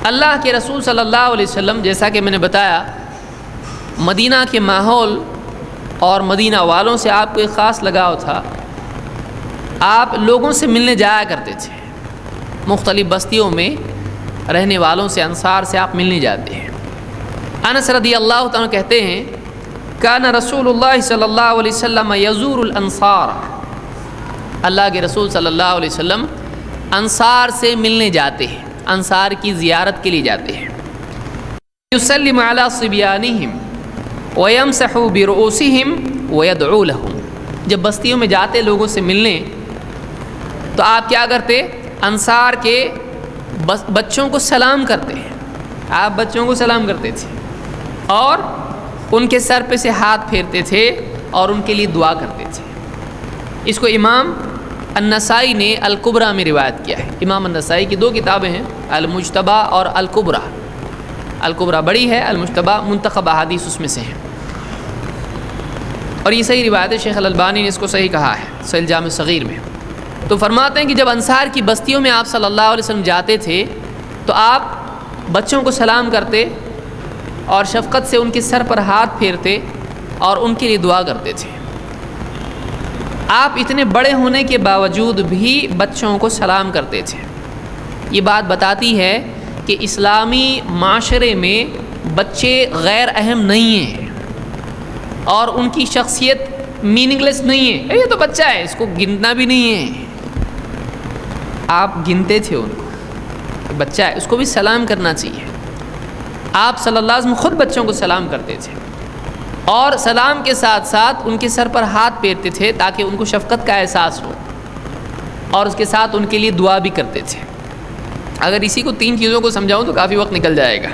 اللہ کے رسول صلی اللہ علیہ وسلم، جیسا کہ میں نے بتایا، مدینہ کے ماحول اور مدینہ والوں سے آپ کو ایک خاص لگاؤ تھا۔ آپ لوگوں سے ملنے جایا کرتے تھے، مختلف بستیوں میں رہنے والوں سے، انصار سے آپ ملنے جاتے ہیں۔ انس رضی اللہ تعالیٰ کہتے ہیں کان رسول اللہ صلی اللہ علیہ وسلم یزور الانصار، اللہ کے رسول صلی اللہ علیہ وسلم انصار سے ملنے جاتے ہیں، انصار کی زیارت کے لیے جاتے ہیں۔ یسلم علی صبیانہم ویمسح برؤوسہم ویدعو لہم، جب بستیوں میں جاتے لوگوں سے ملنے تو آپ کیا کرتے؟ انصار کے بچوں کو سلام کرتے ہیں، آپ بچوں کو سلام کرتے تھے اور ان کے سر پہ سے ہاتھ پھیرتے تھے اور ان کے لیے دعا کرتے تھے۔ اس کو امام النسائی نے الکبریٰ میں روایت کیا ہے۔ امام النسائی کی 2 کتابیں ہیں، المجتبی اور الکبریٰ۔ الکبریٰ بڑی ہے، المجتبی منتخب احادیث اس میں سے ہیں، اور یہ صحیح روایت ہے۔ شیخ الالبانی نے اس کو صحیح کہا ہے صحیح الجامع الصغیر میں۔ تو فرماتے ہیں کہ جب انصار کی بستیوں میں آپ صلی اللہ علیہ وسلم جاتے تھے تو آپ بچوں کو سلام کرتے اور شفقت سے ان کے سر پر ہاتھ پھیرتے اور ان کے لیے دعا کرتے تھے۔ آپ اتنے بڑے ہونے کے باوجود بھی بچوں کو سلام کرتے تھے۔ یہ بات بتاتی ہے کہ اسلامی معاشرے میں بچے غیر اہم نہیں ہیں اور ان کی شخصیت میننگ لیس نہیں ہے۔ یہ تو بچہ ہے، اس کو گننا بھی نہیں ہے۔ آپ گنتے تھے ان کو، بچہ ہے، اس کو بھی سلام کرنا چاہیے۔ آپ صلی اللہ علیہ وسلم خود بچوں کو سلام کرتے تھے اور سلام کے ساتھ ساتھ ان کے سر پر ہاتھ پھیرتے تھے تاکہ ان کو شفقت کا احساس ہو، اور اس کے ساتھ ان کے لیے دعا بھی کرتے تھے۔ اگر اسی کو 3 چیزوں کو سمجھاؤں تو کافی وقت نکل جائے گا۔